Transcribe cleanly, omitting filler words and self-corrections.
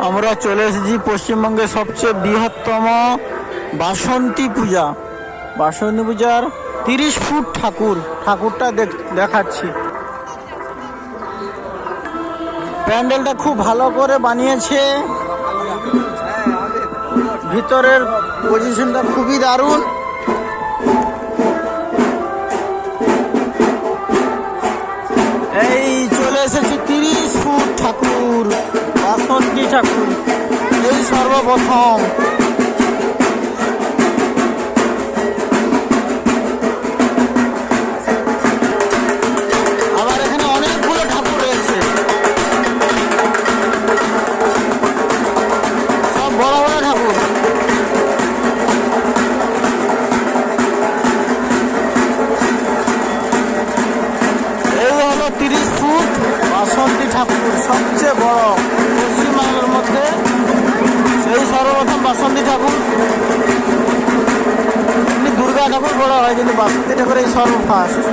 আমরা চলে এসেছি পশ্চিমবঙ্গের সবচেয়ে বৃহত্তম বাসন্তী পূজা। বাসন্তী পূজার 30 ফুট ঠাকুরটা দেখাচ্ছি। প্যান্ডেলটা খুব ভালো করে বানিয়েছে, ভিতরের পজিশনটা খুবই দারুণ। এই চলে এসেছি 30 ফুট ঠাকুর, বাসন্তী ঠাকুর, এই সর্বপ্রথম। আবার এখানে অনেকগুলো ঠাকুর রয়েছে, সব বড় বড় ঠাকুর। এই হলো 30 ফুট বাসন্তী ঠাকুর, সবচেয়ে বড় পশ্চিমবাংলার মধ্যে সেই সর্বপ্রথম বাসন্তী ঠাকুর। দুর্গা ঠাকুর বড় হয়, কিন্তু বাসন্তী ঠাকুর এই সর্বফার্স্ট।